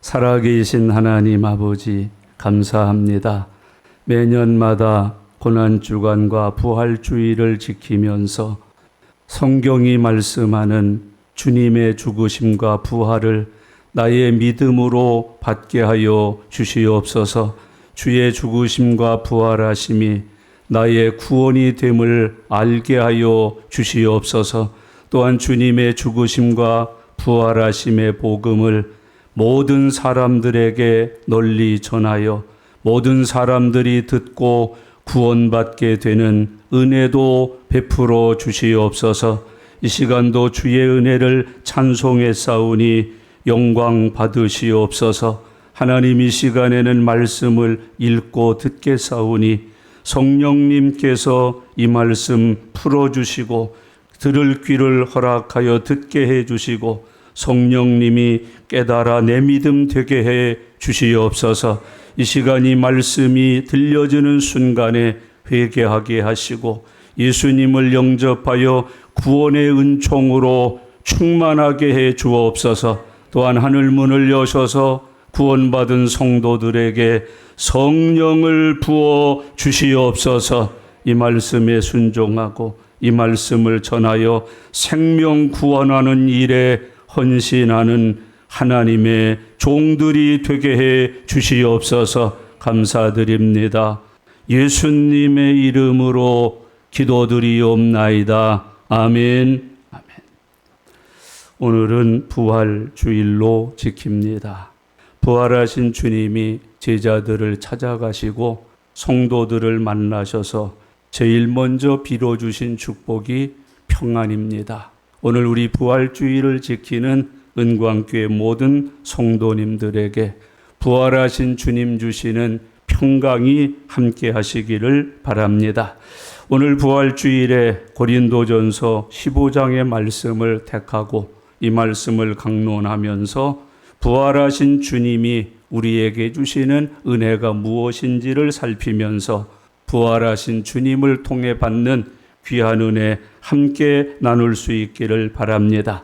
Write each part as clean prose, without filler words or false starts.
살아계신 하나님 아버지 감사합니다. 매년마다 고난주간과 부활주의를 지키면서 성경이 말씀하는 주님의 죽으심과 부활을 나의 믿음으로 받게 하여 주시옵소서. 주의 죽으심과 부활하심이 나의 구원이 됨을 알게 하여 주시옵소서. 또한 주님의 죽으심과 부활하심의 복음을 모든 사람들에게 널리 전하여 모든 사람들이 듣고 구원받게 되는 은혜도 베풀어 주시옵소서. 이 시간도 주의 은혜를 찬송해 싸우니 영광 받으시옵소서. 하나님 이 시간에는 말씀을 읽고 듣게 싸우니 성령님께서 이 말씀 풀어주시고 들을 귀를 허락하여 듣게 해주시고 성령님이 깨달아 내 믿음 되게 해 주시옵소서. 이 시간 이 말씀이 들려지는 순간에 회개하게 하시고 예수님을 영접하여 구원의 은총으로 충만하게 해 주옵소서. 또한 하늘문을 여셔서 구원받은 성도들에게 성령을 부어 주시옵소서. 이 말씀에 순종하고 이 말씀을 전하여 생명 구원하는 일에 헌신하는 하나님의 종들이 되게 해 주시옵소서. 감사드립니다. 예수님의 이름으로 기도드리옵나이다. 아멘. 아멘. 오늘은 부활주일로 지킵니다. 부활하신 주님이 제자들을 찾아가시고 성도들을 만나셔서 제일 먼저 빌어주신 축복이 평안입니다. 오늘 우리 부활주의를 지키는 은광교회 모든 성도님들에게 부활하신 주님 주시는 평강이 함께 하시기를 바랍니다. 오늘 부활주일에 고린도전서 15장의 말씀을 택하고 이 말씀을 강론하면서 부활하신 주님이 우리에게 주시는 은혜가 무엇인지를 살피면서 부활하신 주님을 통해 받는 귀한 은혜 함께 나눌 수 있기를 바랍니다.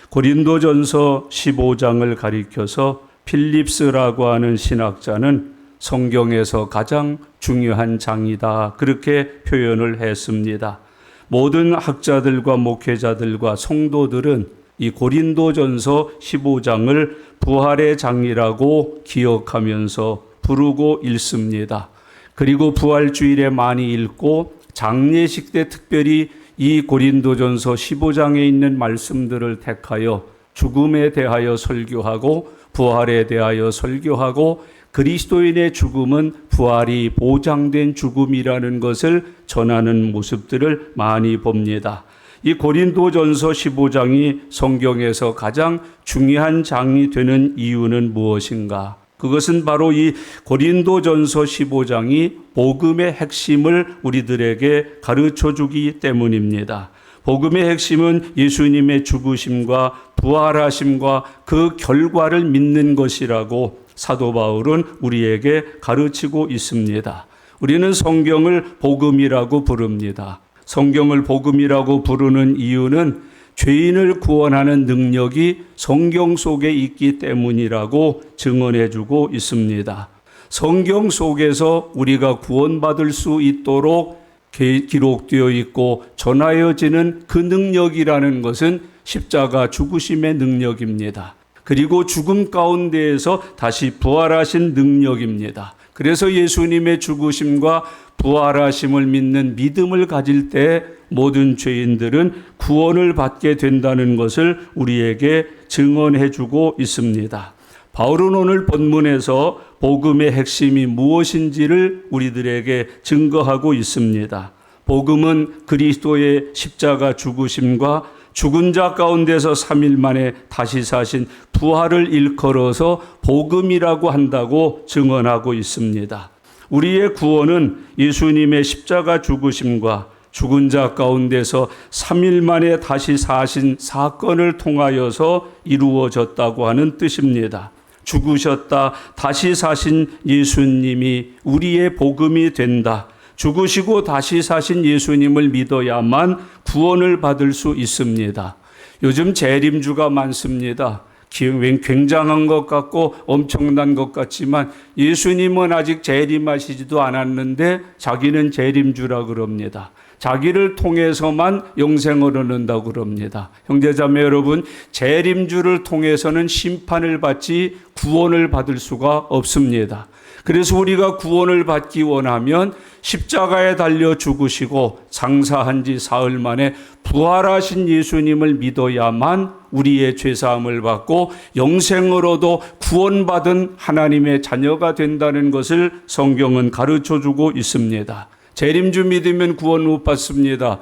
고린도전서 15장을 가리켜서 필립스라고 하는 신학자는 성경에서 가장 중요한 장이다, 그렇게 표현을 했습니다. 모든 학자들과 목회자들과 성도들은 이 고린도전서 15장을 부활의 장이라고 기억하면서 부르고 읽습니다. 그리고 부활주일에 많이 읽고 장례식 때 특별히 이 고린도전서 15장에 있는 말씀들을 택하여 죽음에 대하여 설교하고 부활에 대하여 설교하고 그리스도인의 죽음은 부활이 보장된 죽음이라는 것을 전하는 모습들을 많이 봅니다. 이 고린도전서 15장이 성경에서 가장 중요한 장이 되는 이유는 무엇인가? 그것은 바로 이 고린도전서 15장이 복음의 핵심을 우리들에게 가르쳐 주기 때문입니다. 복음의 핵심은 예수님의 죽으심과 부활하심과 그 결과를 믿는 것이라고 사도 바울은 우리에게 가르치고 있습니다. 우리는 성경을 복음이라고 부릅니다. 성경을 복음이라고 부르는 이유는 죄인을 구원하는 능력이 성경 속에 있기 때문이라고 증언해주고 있습니다. 성경 속에서 우리가 구원받을 수 있도록 기록되어 있고 전하여지는 그 능력이라는 것은 십자가 죽으심의 능력입니다. 그리고 죽음 가운데에서 다시 부활하신 능력입니다. 그래서 예수님의 죽으심과 부활하심을 믿는 믿음을 가질 때 모든 죄인들은 구원을 받게 된다는 것을 우리에게 증언해 주고 있습니다. 바울은 오늘 본문에서 복음의 핵심이 무엇인지를 우리들에게 증거하고 있습니다. 복음은 그리스도의 십자가 죽으심과 죽은 자 가운데서 3일 만에 다시 사신 부활을 일컬어서 복음이라고 한다고 증언하고 있습니다. 우리의 구원은 예수님의 십자가 죽으심과 죽은 자 가운데서 3일 만에 다시 사신 사건을 통하여서 이루어졌다고 하는 뜻입니다. 죽으셨다 다시 사신 예수님이 우리의 복음이 된다. 죽으시고 다시 사신 예수님을 믿어야만 구원을 받을 수 있습니다. 요즘 재림주가 많습니다. 굉장한 것 같고 엄청난 것 같지만 예수님은 아직 재림하시지도 않았는데 자기는 재림주라 그럽니다. 자기를 통해서만 영생을 얻는다고 그럽니다. 형제자매 여러분, 재림주를 통해서는 심판을 받지 구원을 받을 수가 없습니다. 그래서 우리가 구원을 받기 원하면 십자가에 달려 죽으시고 장사한 지 사흘 만에 부활하신 예수님을 믿어야만 우리의 죄사함을 받고 영생을 얻어 구원받은 하나님의 자녀가 된다는 것을 성경은 가르쳐주고 있습니다. 재림주 믿으면 구원 못 받습니다.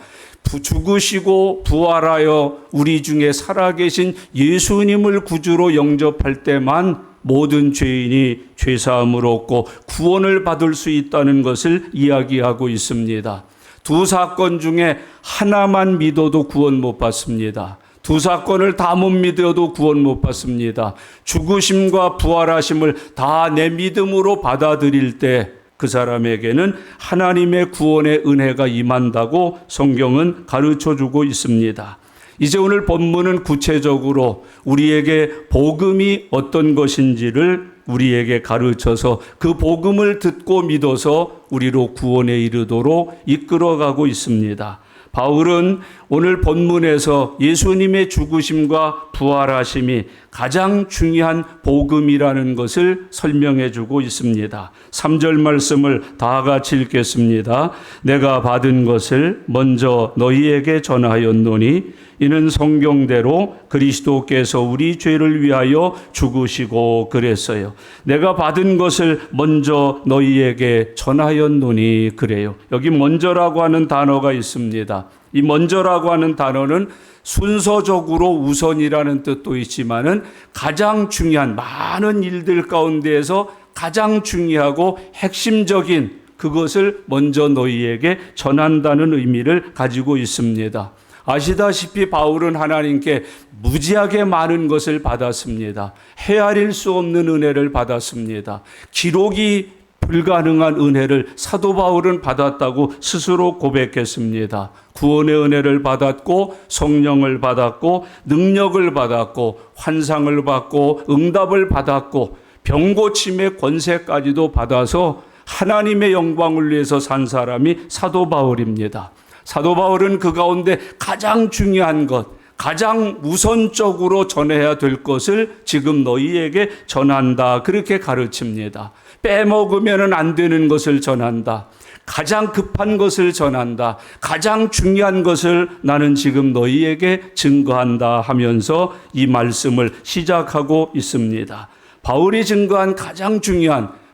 죽으시고 부활하여 우리 중에 살아계신 예수님을 구주로 영접할 때만 모든 죄인이 죄사함을 얻고 구원을 받을 수 있다는 것을 이야기하고 있습니다. 두 사건 중에 하나만 믿어도 구원 못 받습니다. 두 사건을 다 못 믿어도 구원 못 받습니다. 죽으심과 부활하심을 다 내 믿음으로 받아들일 때 그 사람에게는 하나님의 구원의 은혜가 임한다고 성경은 가르쳐주고 있습니다. 이제 오늘 본문은 구체적으로 우리에게 복음이 어떤 것인지를 우리에게 가르쳐서 그 복음을 듣고 믿어서 우리로 구원에 이르도록 이끌어가고 있습니다. 바울은 오늘 본문에서 예수님의 죽으심과 부활하심이 가장 중요한 복음이라는 것을 설명해 주고 있습니다. 3절 말씀을 다 같이 읽겠습니다. 내가 받은 것을 먼저 너희에게 전하였노니 이는 성경대로 그리스도께서 우리 죄를 위하여 죽으시고 그랬어요. 내가 받은 것을 먼저 너희에게 전하였노니 그래요. 여기 먼저라고 하는 단어가 있습니다. 이 먼저라고 하는 단어는 순서적으로 우선이라는 뜻도 있지만은 가장 중요한 많은 일들 가운데에서 가장 중요하고 핵심적인 그것을 먼저 너희에게 전한다는 의미를 가지고 있습니다. 아시다시피 바울은 하나님께 무지하게 많은 것을 받았습니다. 헤아릴 수 없는 은혜를 받았습니다. 기록이 불가능한 은혜를 사도 바울은 받았다고 스스로 고백했습니다. 구원의 은혜를 받았고 성령을 받았고 능력을 받았고 환상을 받고 응답을 받았고 병고침의 권세까지도 받아서 하나님의 영광을 위해서 산 사람이 사도 바울입니다. 사도 바울은 그 가운데 가장 중요한 것, 가장 우선적으로 전해야 될 것을 지금 너희에게 전한다. 그렇게 가르칩니다. 빼먹으면 안 되는 것을 전한다. 가장 급한 것을 전한다. 가장 중요한 것을 나는 지금 너희에게 증거한다 하면서 이 말씀을 시작하고 있습니다.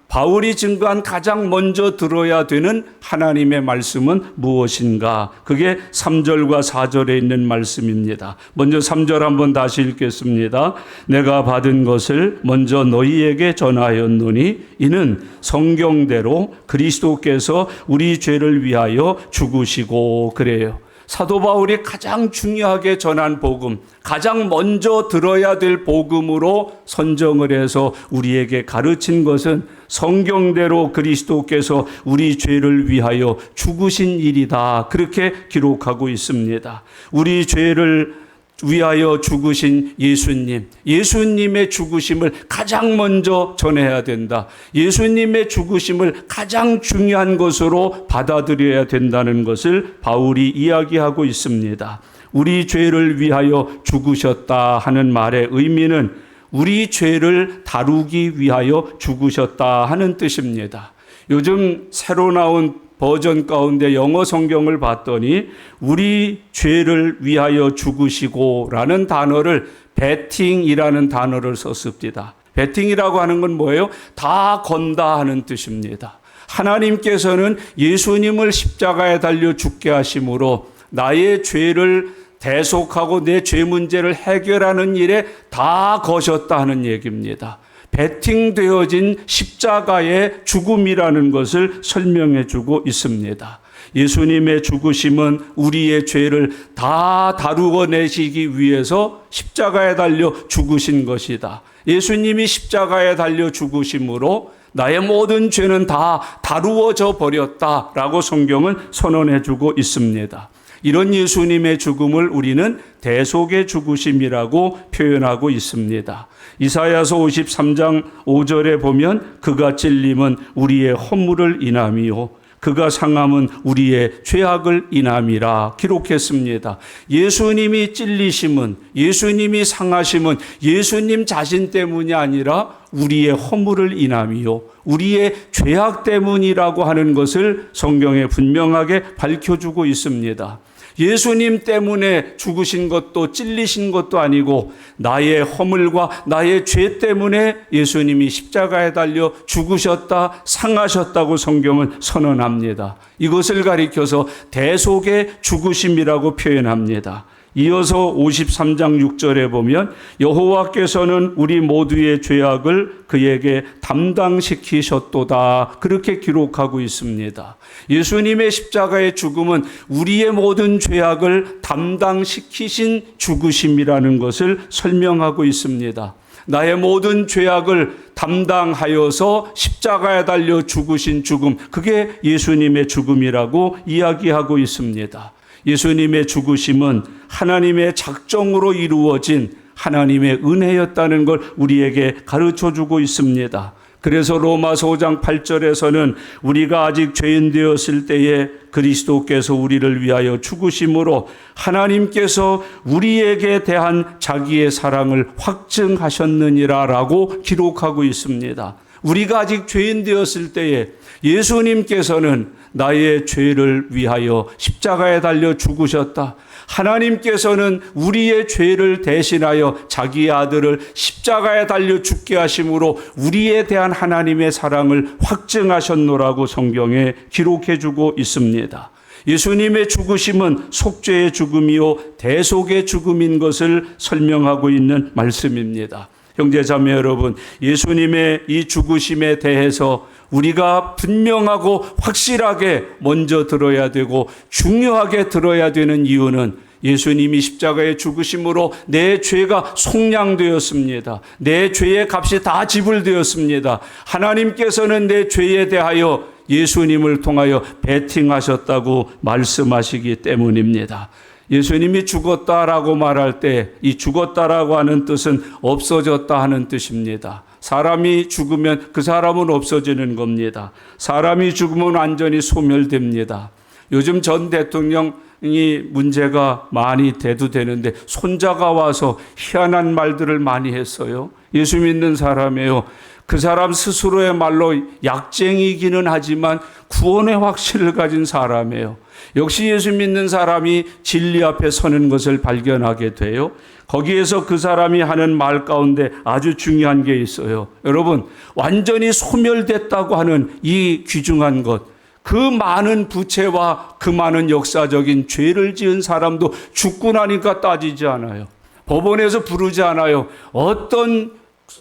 바울이 증거한 가장 먼저 들어야 되는 하나님의 말씀은 무엇인가? 그게 3절과 4절에 있는 말씀입니다. 먼저 3절 한번 다시 읽겠습니다. 내가 받은 것을 먼저 너희에게 전하였노니 이는 성경대로 그리스도께서 우리 죄를 위하여 죽으시고 그래요. 사도 바울이 가장 중요하게 전한 복음, 가장 먼저 들어야 될 복음으로 선정을 해서 우리에게 가르친 것은 성경대로 그리스도께서 우리 죄를 위하여 죽으신 일이다. 그렇게 기록하고 있습니다. 우리 죄를 위하여 죽으신 예수님의 죽으심을 가장 먼저 전해야 된다. 예수님의 죽으심을 가장 중요한 것으로 받아들여야 된다는 것을 바울이 이야기하고 있습니다. 우리 죄를 위하여 죽으셨다 하는 말의 의미는 우리 죄를 다루기 위하여 죽으셨다 하는 뜻입니다. 요즘 새로 나온 버전 가운데 영어 성경을 봤더니 우리 죄를 위하여 죽으시고 라는 단어를 베팅이라는 단어를 썼습니다. 베팅이라고 하는 건 뭐예요? 다 건다 하는 뜻입니다. 하나님께서는 예수님을 십자가에 달려 죽게 하심으로 나의 죄를 대속하고 내 죄 문제를 해결하는 일에 다 거셨다 하는 얘기입니다. 베팅되어진 십자가의 죽음이라는 것을 설명해 주고 있습니다. 예수님의 죽으심은 우리의 죄를 다 다루어내시기 위해서 십자가에 달려 죽으신 것이다. 예수님이 십자가에 달려 죽으심으로 나의 모든 죄는 다 다루어져 버렸다라고 성경은 선언해 주고 있습니다. 이런 예수님의 죽음을 우리는 대속의 죽으심이라고 표현하고 있습니다. 이사야서 53장 5절에 보면 그가 찔림은 우리의 허물을 인함이요 그가 상함은 우리의 죄악을 인함이라 기록했습니다. 예수님이 찔리심은, 예수님이 상하심은 예수님 자신 때문이 아니라 우리의 허물을 인함이요 우리의 죄악 때문이라고 하는 것을 성경에 분명하게 밝혀주고 있습니다. 예수님 때문에 죽으신 것도 찔리신 것도 아니고 나의 허물과 나의 죄 때문에 예수님이 십자가에 달려 죽으셨다, 상하셨다고 성경은 선언합니다. 이것을 가리켜서 대속의 죽으심이라고 표현합니다. 이어서 53장 6절에 보면 여호와께서는 우리 모두의 죄악을 그에게 담당시키셨도다 그렇게 기록하고 있습니다. 예수님의 십자가의 죽음은 우리의 모든 죄악을 담당시키신 죽으심이라는 것을 설명하고 있습니다. 나의 모든 죄악을 담당하여서 십자가에 달려 죽으신 죽음, 그게 예수님의 죽음이라고 이야기하고 있습니다. 예수님의 죽으심은 하나님의 작정으로 이루어진 하나님의 은혜였다는 걸 우리에게 가르쳐주고 있습니다. 그래서 로마서 5장 8절에서는 우리가 아직 죄인 되었을 때에 그리스도께서 우리를 위하여 죽으심으로 하나님께서 우리에게 대한 자기의 사랑을 확증하셨느니라라고 기록하고 있습니다. 우리가 아직 죄인 되었을 때에 예수님께서는 나의 죄를 위하여 십자가에 달려 죽으셨다. 하나님께서는 우리의 죄를 대신하여 자기의 아들을 십자가에 달려 죽게 하심으로 우리에 대한 하나님의 사랑을 확증하셨노라고 성경에 기록해 주고 있습니다. 예수님의 죽으심은 속죄의 죽음이요 대속의 죽음인 것을 설명하고 있는 말씀입니다. 형제자매 여러분, 예수님의 이 죽으심에 대해서 우리가 분명하고 확실하게 먼저 들어야 되고 중요하게 들어야 되는 이유는 예수님이 십자가에 죽으심으로 내 죄가 속량되었습니다. 내 죄의 값이 다 지불되었습니다. 하나님께서는 내 죄에 대하여 예수님을 통하여 베팅하셨다고 말씀하시기 때문입니다. 예수님이 죽었다라고 말할 때 이 죽었다라고 하는 뜻은 없어졌다 하는 뜻입니다. 사람이 죽으면 그 사람은 없어지는 겁니다. 사람이 죽으면 완전히 소멸됩니다. 요즘 전 대통령이 문제가 많이 대두되는데 손자가 와서 희한한 말들을 많이 했어요. 예수 믿는 사람이에요. 그 사람 스스로의 말로 약쟁이기는 하지만 구원의 확신을 가진 사람이에요. 역시 예수 믿는 사람이 진리 앞에 서는 것을 발견하게 돼요. 거기에서 그 사람이 하는 말 가운데 아주 중요한 게 있어요. 여러분, 완전히 소멸됐다고 하는 이 귀중한 것, 그 많은 부채와 그 많은 역사적인 죄를 지은 사람도 죽고 나니까 따지지 않아요. 법원에서 부르지 않아요. 어떤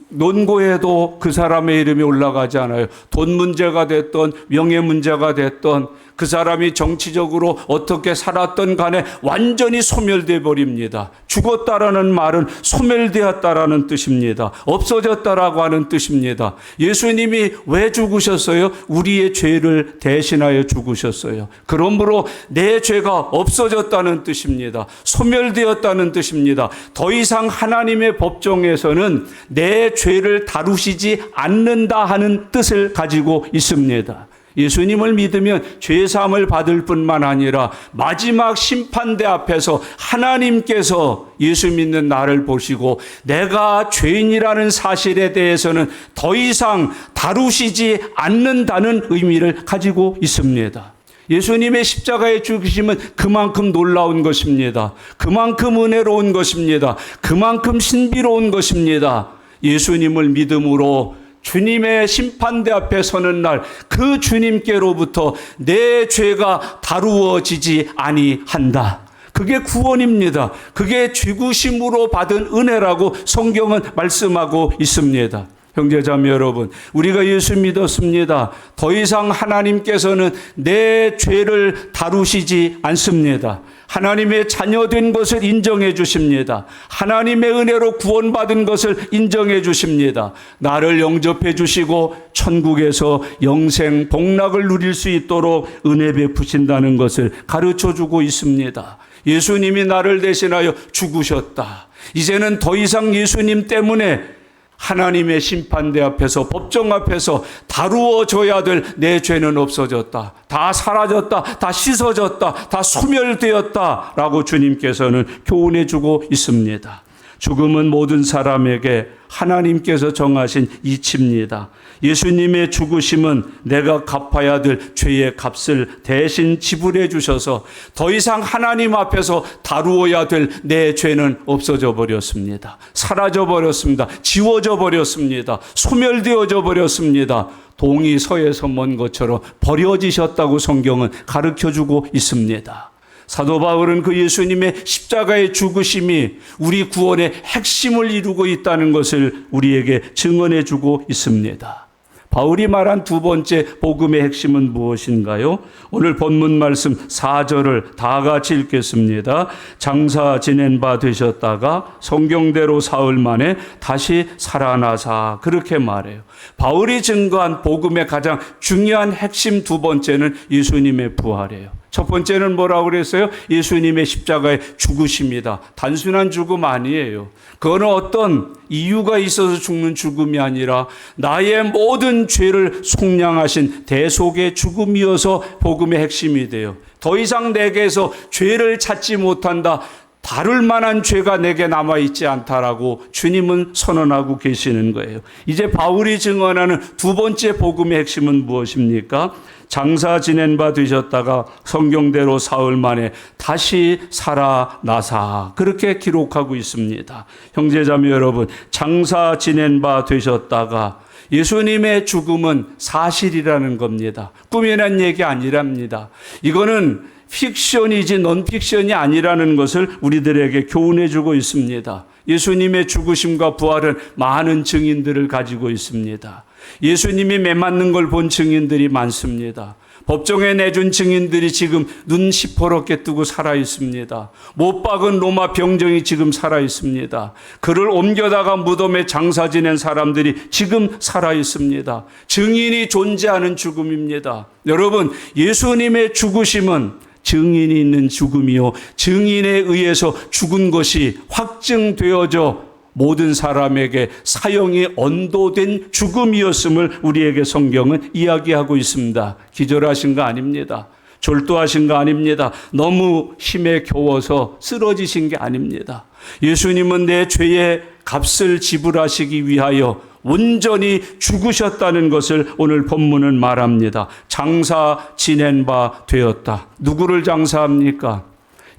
논고에도 그 사람의 이름이 올라가지 않아요. 돈 문제가 됐던 명예 문제가 됐던 그 사람이 정치적으로 어떻게 살았던 간에 완전히 소멸돼 버립니다. 죽었다라는 말은 소멸되었다라는 뜻입니다. 없어졌다라고 하는 뜻입니다. 예수님이 왜 죽으셨어요? 우리의 죄를 대신하여 죽으셨어요. 그러므로 내 죄가 없어졌다는 뜻입니다. 소멸되었다는 뜻입니다. 더 이상 하나님의 법정에서는 내 죄를 다루시지 않는다 하는 뜻을 가지고 있습니다. 예수님을 믿으면 죄사함을 받을 뿐만 아니라 마지막 심판대 앞에서 하나님께서 예수 믿는 나를 보시고 내가 죄인이라는 사실에 대해서는 더 이상 다루시지 않는다는 의미를 가지고 있습니다. 예수님의 십자가의 죽으심은 그만큼 놀라운 것입니다. 그만큼 은혜로운 것입니다. 그만큼 신비로운 것입니다. 예수님을 믿음으로 주님의 심판대 앞에 서는 날 그 주님께로부터 내 죄가 다루어지지 아니한다. 그게 구원입니다. 그게 죽으심으로 받은 은혜라고 성경은 말씀하고 있습니다. 형제자매 여러분, 우리가 예수 믿었습니다. 더 이상 하나님께서는 내 죄를 다루시지 않습니다. 하나님의 자녀된 것을 인정해 주십니다. 하나님의 은혜로 구원받은 것을 인정해 주십니다. 나를 영접해 주시고 천국에서 영생 복락을 누릴 수 있도록 은혜 베푸신다는 것을 가르쳐 주고 있습니다. 예수님이 나를 대신하여 죽으셨다. 이제는 더 이상 예수님 때문에 하나님의 심판대 앞에서, 법정 앞에서 다루어져야 될 내 죄는 없어졌다. 다 사라졌다. 다 씻어졌다. 다 소멸되었다. 라고 주님께서는 교훈해 주고 있습니다. 죽음은 모든 사람에게 하나님께서 정하신 이치입니다. 예수님의 죽으심은 내가 갚아야 될 죄의 값을 대신 지불해 주셔서 더 이상 하나님 앞에서 다루어야 될 내 죄는 없어져 버렸습니다. 사라져 버렸습니다. 지워져 버렸습니다. 소멸되어져 버렸습니다. 동이 서에서 먼 것처럼 버려지셨다고 성경은 가르쳐주고 있습니다. 사도 바울은 그 예수님의 십자가의 죽으심이 우리 구원의 핵심을 이루고 있다는 것을 우리에게 증언해 주고 있습니다. 바울이 말한 두 번째 복음의 핵심은 무엇인가요? 오늘 본문 말씀 4절을 다 같이 읽겠습니다. 장사 지낸 바 되셨다가 성경대로 사흘 만에 다시 살아나사, 그렇게 말해요. 바울이 증거한 복음의 가장 중요한 핵심 두 번째는 예수님의 부활이에요. 첫 번째는 뭐라고 그랬어요? 예수님의 십자가의 죽으십니다. 단순한 죽음 아니에요. 그거는 어떤 이유가 있어서 죽는 죽음이 아니라 나의 모든 죄를 속량하신 대속의 죽음이어서 복음의 핵심이 돼요. 더 이상 내게서 죄를 찾지 못한다. 다룰 만한 죄가 내게 남아있지 않다라고 주님은 선언하고 계시는 거예요. 이제 바울이 증언하는 두 번째 복음의 핵심은 무엇입니까? 장사 지낸 바 되셨다가 성경대로 사흘 만에 다시 살아나사, 그렇게 기록하고 있습니다. 형제자매 여러분, 장사 지낸 바 되셨다가 예수님의 죽음은 사실이라는 겁니다. 꾸며낸 얘기 아니랍니다. 이거는 픽션이지 논픽션이 아니라는 것을 우리들에게 교훈해 주고 있습니다. 예수님의 죽으심과 부활은 많은 증인들을 가지고 있습니다. 예수님이 매 맞는 걸 본 증인들이 많습니다. 법정에 내준 증인들이 지금 눈 시퍼렇게 뜨고 살아 있습니다. 못 박은 로마 병정이 지금 살아 있습니다. 그를 옮겨다가 무덤에 장사 지낸 사람들이 지금 살아 있습니다. 증인이 존재하는 죽음입니다. 여러분, 예수님의 죽으심은 증인이 있는 죽음이요, 증인에 의해서 죽은 것이 확증되어져 모든 사람에게 사형이 언도된 죽음이었음을 우리에게 성경은 이야기하고 있습니다. 기절하신 거 아닙니다. 졸도하신 거 아닙니다. 너무 힘에 겨워서 쓰러지신 게 아닙니다. 예수님은 내 죄의 값을 지불하시기 위하여 온전히 죽으셨다는 것을 오늘 본문은 말합니다. 장사 지낸 바 되었다. 누구를 장사합니까?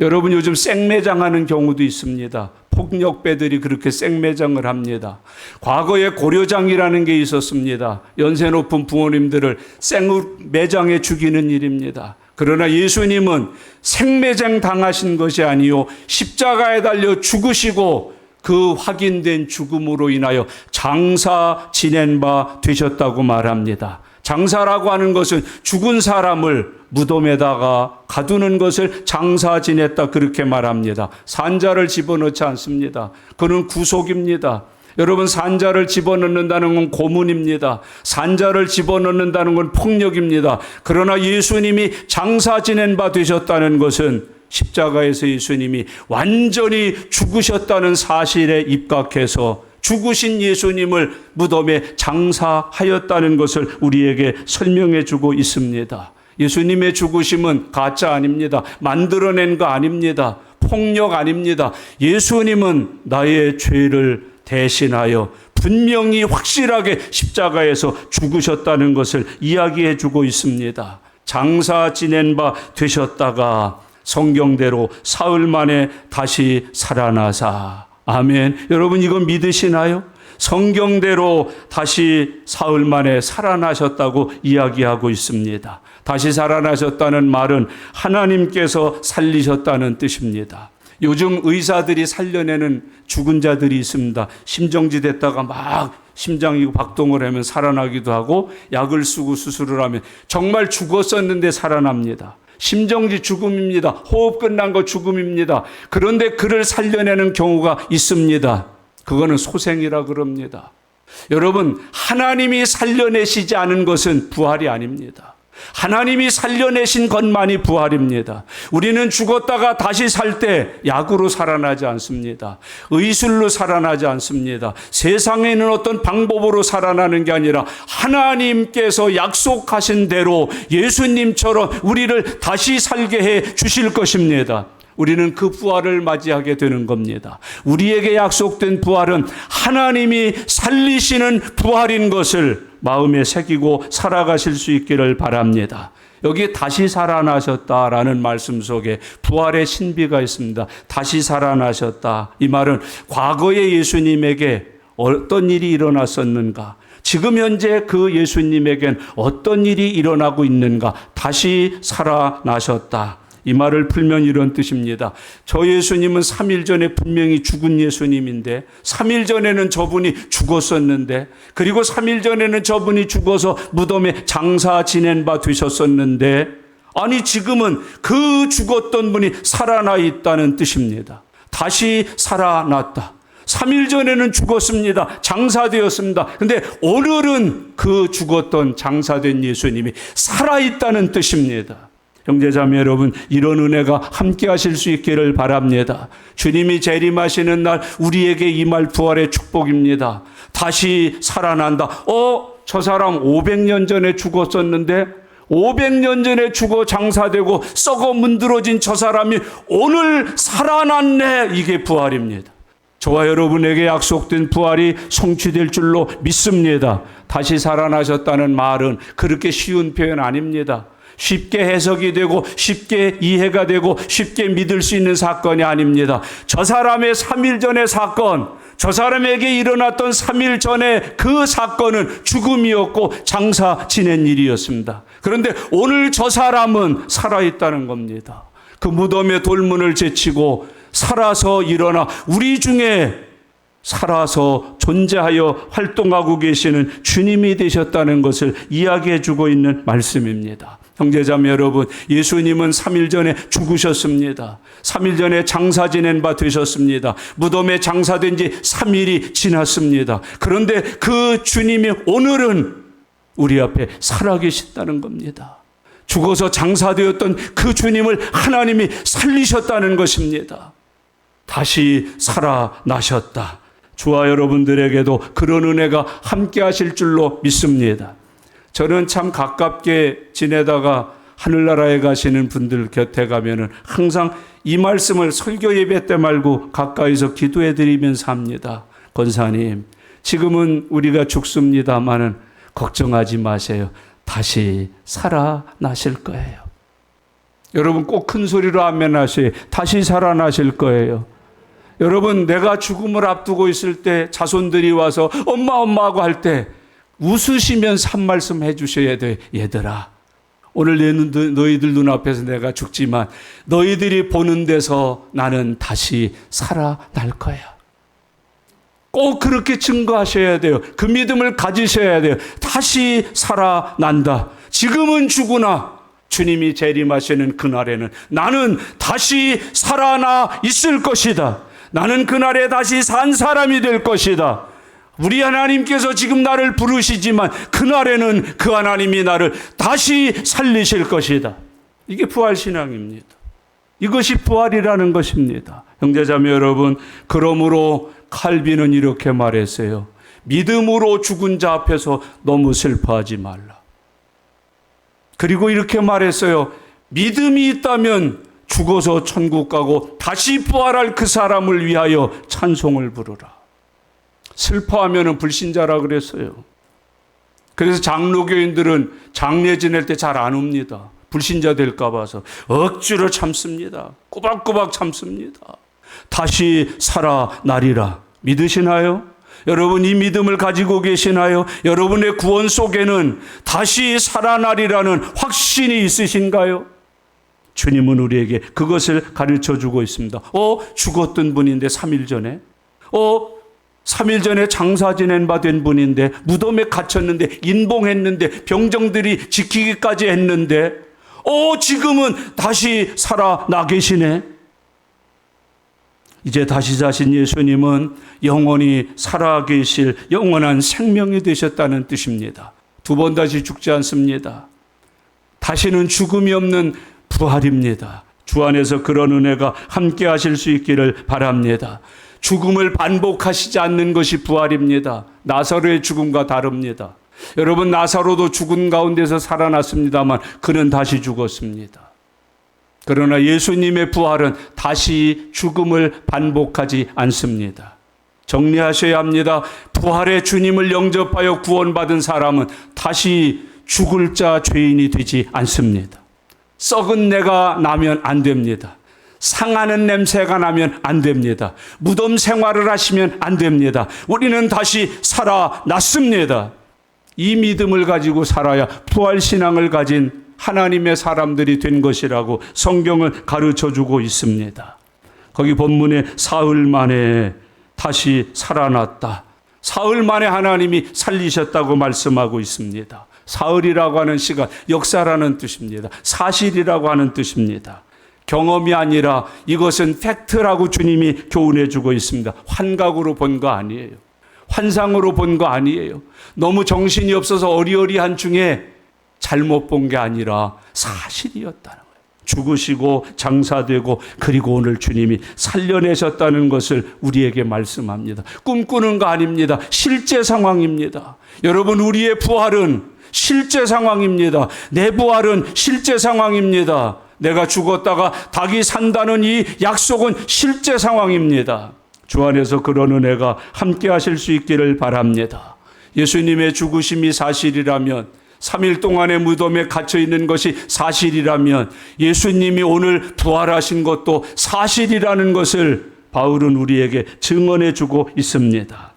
여러분, 요즘 생매장하는 경우도 있습니다. 폭력배들이 그렇게 생매장을 합니다. 과거에 고려장이라는 게 있었습니다. 연세 높은 부모님들을 생매장에 죽이는 일입니다. 그러나 예수님은 생매장 당하신 것이 아니요, 십자가에 달려 죽으시고 그 확인된 죽음으로 인하여 장사 지낸 바 되셨다고 말합니다. 장사라고 하는 것은 죽은 사람을 무덤에다가 가두는 것을 장사 지냈다, 그렇게 말합니다. 산자를 집어넣지 않습니다. 그는 구속입니다. 여러분, 산자를 집어넣는다는 건 고문입니다. 산자를 집어넣는다는 건 폭력입니다. 그러나 예수님이 장사 지낸 바 되셨다는 것은 십자가에서 예수님이 완전히 죽으셨다는 사실에 입각해서 죽으신 예수님을 무덤에 장사하였다는 것을 우리에게 설명해 주고 있습니다. 예수님의 죽으심은 가짜 아닙니다. 만들어낸 거 아닙니다. 폭력 아닙니다. 예수님은 나의 죄를 대신하여 분명히 확실하게 십자가에서 죽으셨다는 것을 이야기해 주고 있습니다. 장사 지낸 바 되셨다가 성경대로 사흘 만에 다시 살아나사. 아멘. 여러분, 이건 믿으시나요? 성경대로 다시 사흘 만에 살아나셨다고 이야기하고 있습니다. 다시 살아나셨다는 말은 하나님께서 살리셨다는 뜻입니다. 요즘 의사들이 살려내는 죽은 자들이 있습니다. 심정지 됐다가 막 심장이 박동을 하면 살아나기도 하고 약을 쓰고 수술을 하면 정말 죽었었는데 살아납니다. 심정지 죽음입니다. 호흡 끝난 거 죽음입니다. 그런데 그를 살려내는 경우가 있습니다. 그거는 소생이라 그럽니다. 여러분, 하나님이 살려내시지 않은 것은 부활이 아닙니다. 하나님이 살려내신 것만이 부활입니다. 우리는 죽었다가 다시 살 때 약으로 살아나지 않습니다. 의술로 살아나지 않습니다. 세상에 있는 어떤 방법으로 살아나는 게 아니라 하나님께서 약속하신 대로 예수님처럼 우리를 다시 살게 해 주실 것입니다. 우리는 그 부활을 맞이하게 되는 겁니다. 우리에게 약속된 부활은 하나님이 살리시는 부활인 것을 마음에 새기고 살아가실 수 있기를 바랍니다. 여기 다시 살아나셨다라는 말씀 속에 부활의 신비가 있습니다. 다시 살아나셨다. 이 말은 과거의 예수님에게 어떤 일이 일어났었는가? 지금 현재 그 예수님에겐 어떤 일이 일어나고 있는가? 다시 살아나셨다. 이 말을 풀면 이런 뜻입니다. 저 예수님은 3일 전에 분명히 죽은 예수님인데 3일 전에는 저분이 죽었었는데 그리고 3일 전에는 저분이 죽어서 무덤에 장사 지낸 바 되셨었는데 아니 지금은 그 죽었던 분이 살아나 있다는 뜻입니다. 다시 살아났다. 3일 전에는 죽었습니다. 장사되었습니다. 근데 오늘은 그 죽었던 장사된 예수님이 살아있다는 뜻입니다. 형제자매 여러분, 이런 은혜가 함께 하실 수 있기를 바랍니다. 주님이 재림하시는 날 우리에게 임할 부활의 축복입니다. 다시 살아난다. 저 사람 500년 전에 죽었었는데 500년 전에 죽어 장사되고 썩어 문드러진 저 사람이 오늘 살아났네. 이게 부활입니다. 저와 여러분에게 약속된 부활이 성취될 줄로 믿습니다. 다시 살아나셨다는 말은 그렇게 쉬운 표현 아닙니다. 쉽게 해석이 되고 쉽게 이해가 되고 쉽게 믿을 수 있는 사건이 아닙니다. 저 사람의 3일 전의 사건, 저 사람에게 일어났던 3일 전에 그 사건은 죽음이었고 장사 지낸 일이었습니다. 그런데 오늘 저 사람은 살아있다는 겁니다. 그 무덤의 돌문을 제치고 살아서 일어나 우리 중에 살아서 존재하여 활동하고 계시는 주님이 되셨다는 것을 이야기해 주고 있는 말씀입니다. 형제자매 여러분, 예수님은 3일 전에 죽으셨습니다. 3일 전에 장사 지낸 바 되셨습니다. 무덤에 장사된 지 3일이 지났습니다. 그런데 그 주님이 오늘은 우리 앞에 살아계신다는 겁니다. 죽어서 장사되었던 그 주님을 하나님이 살리셨다는 것입니다. 다시 살아나셨다. 저와 여러분들에게도 그런 은혜가 함께 하실 줄로 믿습니다. 저는 참 가깝게 지내다가 하늘나라에 가시는 분들 곁에 가면은 항상 이 말씀을 설교 예배 때 말고 가까이서 기도해 드리면서 합니다. 권사님, 지금은 우리가 죽습니다마는 걱정하지 마세요. 다시 살아나실 거예요. 여러분 꼭 큰 소리로 아멘 하세요. 다시 살아나실 거예요. 여러분, 내가 죽음을 앞두고 있을 때 자손들이 와서 엄마 하고 할 때 웃으시면서 한 말씀 해주셔야 돼. 얘들아, 오늘 너희들 눈앞에서 내가 죽지만 너희들이 보는 데서 나는 다시 살아날 거야. 꼭 그렇게 증거하셔야 돼요. 그 믿음을 가지셔야 돼요. 다시 살아난다. 지금은 죽으나 주님이 재림하시는 그날에는 나는 다시 살아나 있을 것이다. 나는 그날에 다시 산 사람이 될 것이다. 우리 하나님께서 지금 나를 부르시지만 그날에는 그 하나님이 나를 다시 살리실 것이다. 이게 부활신앙입니다. 이것이 부활이라는 것입니다. 형제자매 여러분, 그러므로 칼빈은 이렇게 말했어요. 믿음으로 죽은 자 앞에서 너무 슬퍼하지 말라. 그리고 이렇게 말했어요. 믿음이 있다면 죽어서 천국 가고 다시 부활할 그 사람을 위하여 찬송을 부르라. 슬퍼하면 불신자라 그랬어요. 그래서 장로교인들은 장례 지낼 때 잘 안 옵니다. 불신자 될까 봐서 억지로 참습니다. 꼬박꼬박 참습니다. 다시 살아나리라. 믿으시나요? 여러분, 이 믿음을 가지고 계시나요? 여러분의 구원 속에는 다시 살아나리라는 확신이 있으신가요? 주님은 우리에게 그것을 가르쳐 주고 있습니다. 죽었던 분인데 3일 전에 3일 전에 장사 지낸 바 된 분인데 무덤에 갇혔는데 인봉했는데 병정들이 지키기까지 했는데 지금은 다시 살아나 계시네. 이제 다시 사신 예수님은 영원히 살아계실 영원한 생명이 되셨다는 뜻입니다. 두 번 다시 죽지 않습니다. 다시는 죽음이 없는 부활입니다. 주 안에서 그런 은혜가 함께 하실 수 있기를 바랍니다. 죽음을 반복하시지 않는 것이 부활입니다. 나사로의 죽음과 다릅니다. 여러분, 나사로도 죽은 가운데서 살아났습니다만 그는 다시 죽었습니다. 그러나 예수님의 부활은 다시 죽음을 반복하지 않습니다. 정리하셔야 합니다. 부활의 주님을 영접하여 구원받은 사람은 다시 죽을 자 죄인이 되지 않습니다. 썩은 내가 나면 안 됩니다. 상하는 냄새가 나면 안 됩니다. 무덤 생활을 하시면 안 됩니다. 우리는 다시 살아났습니다. 이 믿음을 가지고 살아야 부활신앙을 가진 하나님의 사람들이 된 것이라고 성경을 가르쳐주고 있습니다. 거기 본문에 사흘 만에 다시 살아났다. 사흘 만에 하나님이 살리셨다고 말씀하고 있습니다. 사흘이라고 하는 시간, 역사라는 뜻입니다. 사실이라고 하는 뜻입니다. 경험이 아니라 이것은 팩트라고 주님이 교훈해 주고 있습니다. 환각으로 본 거 아니에요. 환상으로 본 거 아니에요. 너무 정신이 없어서 어리어리한 중에 잘못 본 게 아니라 사실이었다는 거예요. 죽으시고 장사되고 그리고 오늘 주님이 살려내셨다는 것을 우리에게 말씀합니다. 꿈꾸는 거 아닙니다. 실제 상황입니다. 여러분, 우리의 부활은 실제 상황입니다. 내 부활은 실제 상황입니다. 내가 죽었다가 다시 산다는 이 약속은 실제 상황입니다. 주 안에서 그런 은혜가 함께 하실 수 있기를 바랍니다. 예수님의 죽으심이 사실이라면, 3일 동안의 무덤에 갇혀 있는 것이 사실이라면, 예수님이 오늘 부활하신 것도 사실이라는 것을 바울은 우리에게 증언해 주고 있습니다.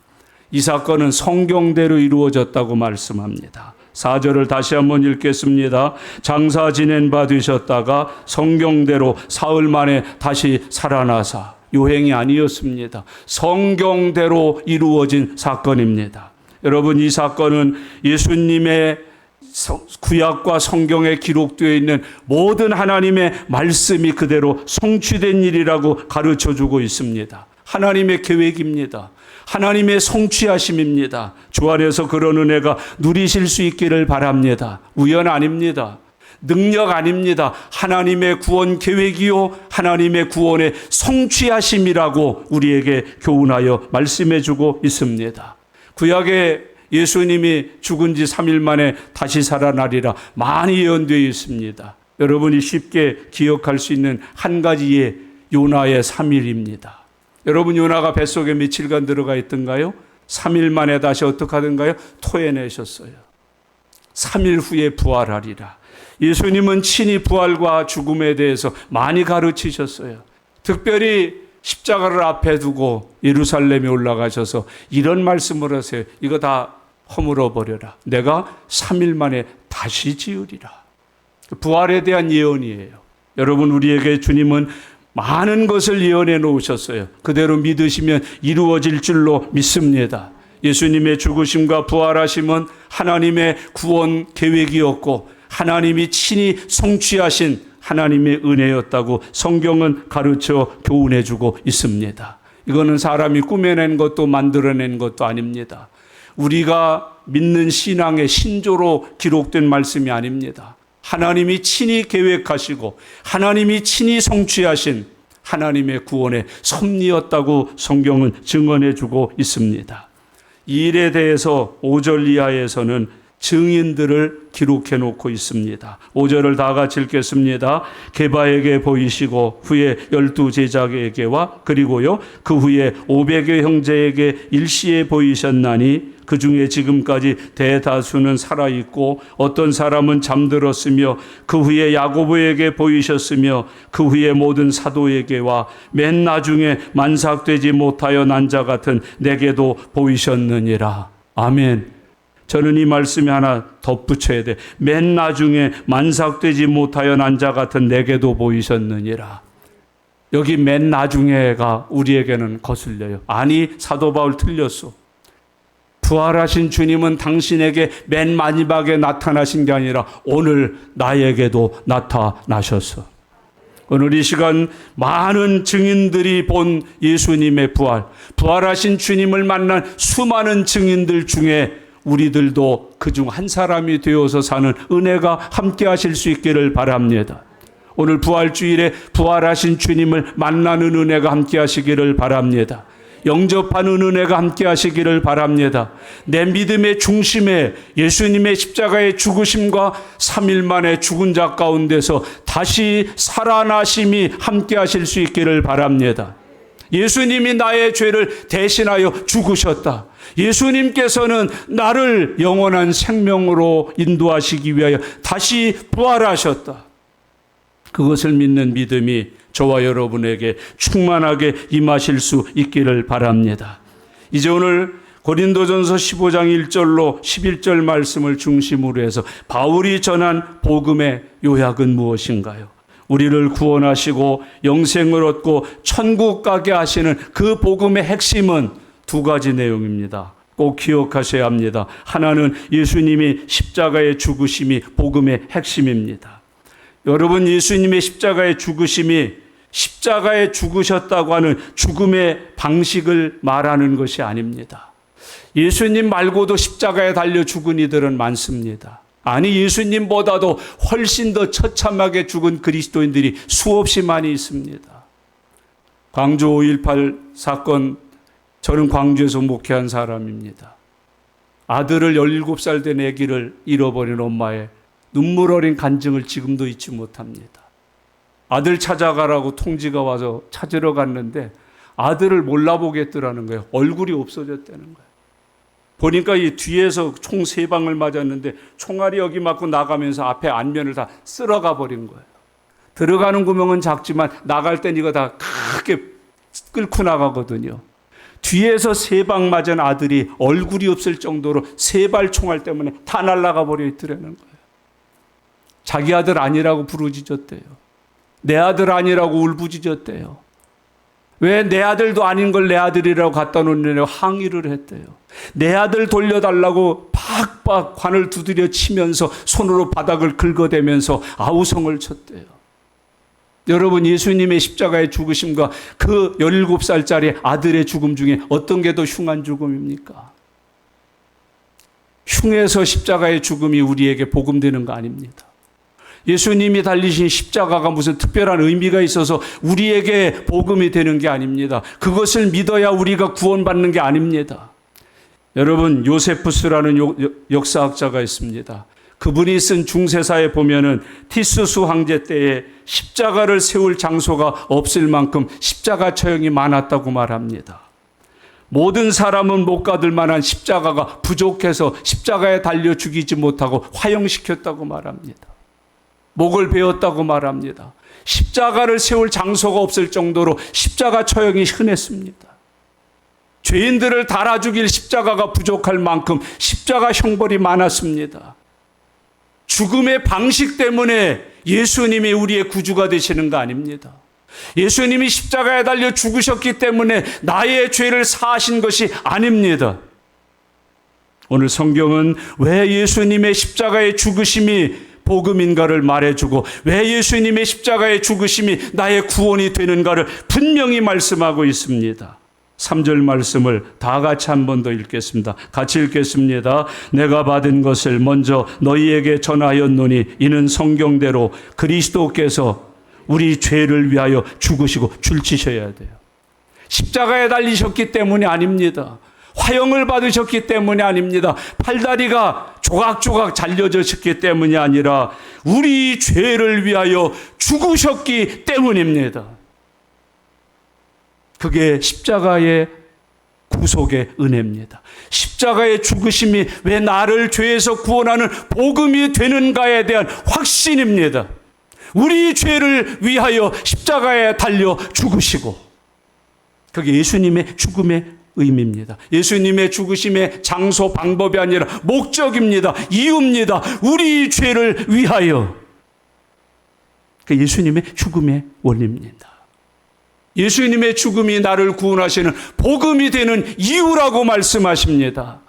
이 사건은 성경대로 이루어졌다고 말씀합니다. 4절을 다시 한번 읽겠습니다. 장사 지낸 바 되셨다가 성경대로 사흘 만에 다시 살아나사. 요행이 아니었습니다. 성경대로 이루어진 사건입니다. 여러분, 이 사건은 예수님의 구약과 성경에 기록되어 있는 모든 하나님의 말씀이 그대로 성취된 일이라고 가르쳐주고 있습니다. 하나님의 계획입니다. 하나님의 성취하심입니다. 주 안에서 그런 은혜가 누리실 수 있기를 바랍니다. 우연 아닙니다. 능력 아닙니다. 하나님의 구원 계획이요 하나님의 구원의 성취하심이라고 우리에게 교훈하여 말씀해 주고 있습니다. 구약에 예수님이 죽은 지 3일 만에 다시 살아나리라 많이 예언되어 있습니다. 여러분이 쉽게 기억할 수 있는 한 가지의 요나의 3일입니다. 여러분, 요나가 뱃속에 며칠간 들어가 있던가요? 3일 만에 다시 어떻게 하던가요? 토해내셨어요. 3일 후에 부활하리라. 예수님은 친히 부활과 죽음에 대해서 많이 가르치셨어요. 특별히 십자가를 앞에 두고 예루살렘에 올라가셔서 이런 말씀을 하세요. 이거 다 허물어 버려라. 내가 3일 만에 다시 지으리라. 부활에 대한 예언이에요. 여러분, 우리에게 주님은 많은 것을 예언해 놓으셨어요. 그대로 믿으시면 이루어질 줄로 믿습니다. 예수님의 죽으심과 부활하심은 하나님의 구원 계획이었고 하나님이 친히 성취하신 하나님의 은혜였다고 성경은 가르쳐 교훈해 주고 있습니다. 이거는 사람이 꾸며낸 것도 만들어낸 것도 아닙니다. 우리가 믿는 신앙의 신조로 기록된 말씀이 아닙니다. 하나님이 친히 계획하시고 하나님이 친히 성취하신 하나님의 구원의 섭리였다고 성경은 증언해 주고 있습니다. 이 일에 대해서 5절 이하에서는 증인들을 기록해 놓고 있습니다. 5절을 다 같이 읽겠습니다. 게바에게 보이시고 후에 12 제자에게와 그리고요 그 후에 500여 형제에게 일시에 보이셨나니 그 중에 지금까지 대다수는 살아있고 어떤 사람은 잠들었으며 그 후에 야고보에게 보이셨으며 그 후에 모든 사도에게와 맨 나중에 만삭되지 못하여 난 자 같은 내게도 보이셨느니라. 아멘. 저는 이 말씀에 하나 덧붙여야 돼. 맨 나중에 만삭되지 못하여 난 자 같은 내게도 보이셨느니라. 여기 맨 나중에가 우리에게는 거슬려요. 아니, 사도 바울 틀렸어. 부활하신 주님은 당신에게 맨 마지막에 나타나신 게 아니라 오늘 나에게도 나타나셨어. 오늘 이 시간 많은 증인들이 본 예수님의 부활하신 주님을 만난 수많은 증인들 중에 우리들도 그중 한 사람이 되어서 사는 은혜가 함께 하실 수 있기를 바랍니다. 오늘 부활주일에 부활하신 주님을 만나는 은혜가 함께 하시기를 바랍니다. 영접하는 은혜가 함께 하시기를 바랍니다. 내 믿음의 중심에 예수님의 십자가의 죽으심과 3일 만에 죽은 자 가운데서 다시 살아나심이 함께 하실 수 있기를 바랍니다. 예수님이 나의 죄를 대신하여 죽으셨다. 예수님께서는 나를 영원한 생명으로 인도하시기 위하여 다시 부활하셨다. 그것을 믿는 믿음이 저와 여러분에게 충만하게 임하실 수 있기를 바랍니다. 이제 오늘 고린도전서 15장 1절로 11절 말씀을 중심으로 해서 바울이 전한 복음의 요약은 무엇인가요? 우리를 구원하시고 영생을 얻고 천국 가게 하시는 그 복음의 핵심은 두 가지 내용입니다. 꼭 기억하셔야 합니다. 하나는 예수님이 십자가의 죽으심이 복음의 핵심입니다. 여러분, 예수님의 십자가의 죽으심이 십자가에 죽으셨다고 하는 죽음의 방식을 말하는 것이 아닙니다. 예수님 말고도 십자가에 달려 죽은 이들은 많습니다. 아니, 예수님보다도 훨씬 더 처참하게 죽은 그리스도인들이 수없이 많이 있습니다. 광주 5.18 사건, 저는 광주에서 목회한 사람입니다. 아들을 17살 된 아기를 잃어버린 엄마의 눈물 어린 간증을 지금도 잊지 못합니다. 아들 찾아가라고 통지가 와서 찾으러 갔는데 아들을 몰라보겠더라는 거예요. 얼굴이 없어졌다는 거예요. 보니까 이 뒤에서 총 3방을 맞았는데 총알이 여기 맞고 나가면서 앞에 안면을 다 쓸어가 버린 거예요. 들어가는 구멍은 작지만 나갈 땐 이거 다 크게 끌고 나가거든요. 뒤에서 3방 맞은 아들이 얼굴이 없을 정도로 3발 총알 때문에 다 날아가 버려 있더라는 거예요. 자기 아들 아니라고 부르짖었대요. 내 아들 아니라고 울부짖었대요. 왜 내 아들도 아닌 걸 내 아들이라고 갖다 놓느냐고 항의를 했대요. 내 아들 돌려달라고 팍팍 관을 두드려 치면서 손으로 바닥을 긁어대면서 아우성을 쳤대요. 여러분, 예수님의 십자가의 죽으심과 그 17살짜리 아들의 죽음 중에 어떤 게 더 흉한 죽음입니까? 흉해서 십자가의 죽음이 우리에게 복음되는 거 아닙니다. 예수님이 달리신 십자가가 무슨 특별한 의미가 있어서 우리에게 복음이 되는 게 아닙니다. 그것을 믿어야 우리가 구원받는 게 아닙니다. 여러분, 요세푸스라는 역사학자가 있습니다. 그분이 쓴 중세사에 보면은 티스수 황제 때에 십자가를 세울 장소가 없을 만큼 십자가 처형이 많았다고 말합니다. 모든 사람은 못 가들 만한 십자가가 부족해서 십자가에 달려 죽이지 못하고 화형시켰다고 말합니다. 목을 베었다고 말합니다. 십자가를 세울 장소가 없을 정도로 십자가 처형이 흔했습니다. 죄인들을 달아 죽일 십자가가 부족할 만큼 십자가 형벌이 많았습니다. 죽음의 방식 때문에 예수님이 우리의 구주가 되시는 거 아닙니다. 예수님이 십자가에 달려 죽으셨기 때문에 나의 죄를 사하신 것이 아닙니다. 오늘 성경은 왜 예수님의 십자가의 죽으심이 복음인가를 말해주고 왜 예수님의 십자가의 죽으심이 나의 구원이 되는가를 분명히 말씀하고 있습니다. 3절 말씀을 다 같이 한 번 더 읽겠습니다. 같이 읽겠습니다. 내가 받은 것을 먼저 너희에게 전하였노니 이는 성경대로 그리스도께서 우리 죄를 위하여 죽으시고 줄치셔야 돼요. 십자가에 달리셨기 때문이 아닙니다. 화형을 받으셨기 때문이 아닙니다. 팔다리가 조각조각 잘려졌기 때문이 아니라 우리 죄를 위하여 죽으셨기 때문입니다. 그게 십자가의 구속의 은혜입니다. 십자가의 죽으심이 왜 나를 죄에서 구원하는 복음이 되는가에 대한 확신입니다. 우리 죄를 위하여 십자가에 달려 죽으시고, 그게 예수님의 죽음의 의미입니다. 예수님의 죽으심의 장소, 방법이 아니라 목적입니다. 이유입니다. 우리 죄를 위하여. 그 예수님의 죽음의 원리입니다. 예수님의 죽음이 나를 구원하시는 복음이 되는 이유라고 말씀하십니다.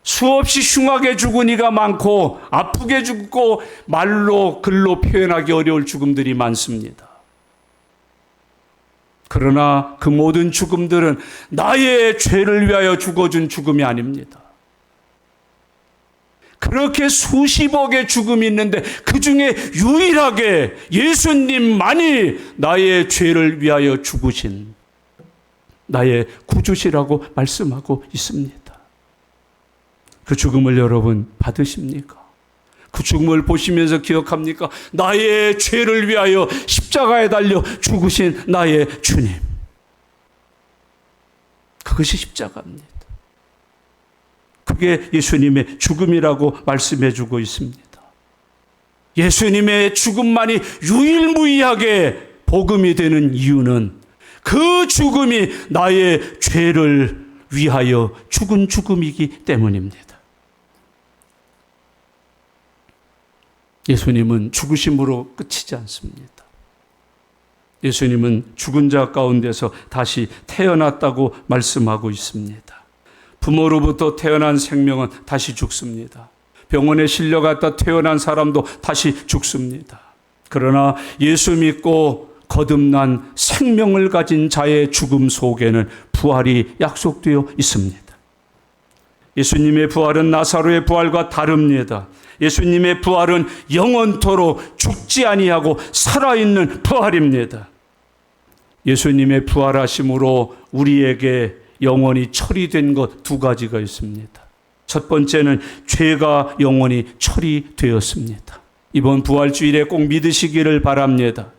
수없이 흉하게 죽은 이가 많고 아프게 죽고 말로 글로 표현하기 어려울 죽음들이 많습니다. 그러나 그 모든 죽음들은 나의 죄를 위하여 죽어준 죽음이 아닙니다. 그렇게 수십억의 죽음이 있는데 그 중에 유일하게 예수님만이 나의 죄를 위하여 죽으신 나의 구주시라고 말씀하고 있습니다. 그 죽음을 여러분 받으십니까? 그 죽음을 보시면서 기억합니까? 나의 죄를 위하여 십자가에 달려 죽으신 나의 주님. 그것이 십자가입니다. 그게 예수님의 죽음이라고 말씀해 주고 있습니다. 예수님의 죽음만이 유일무이하게 복음이 되는 이유는 그 죽음이 나의 죄를 위하여 죽은 죽음이기 때문입니다. 예수님은 죽으심으로 끝이지 않습니다. 예수님은 죽은 자 가운데서 다시 태어났다고 말씀하고 있습니다. 부모로부터 태어난 생명은 다시 죽습니다. 병원에 실려갔다 태어난 사람도 다시 죽습니다. 그러나 예수 믿고 거듭난 생명을 가진 자의 죽음 속에는 부활이 약속되어 있습니다. 예수님의 부활은 나사로의 부활과 다릅니다. 예수님의 부활은 영원토록 죽지 아니하고 살아있는 부활입니다. 예수님의 부활하심으로 우리에게 영원히 처리된 것 두 가지가 있습니다. 첫 번째는 죄가 영원히 처리되었습니다. 이번 부활주일에 꼭 믿으시기를 바랍니다.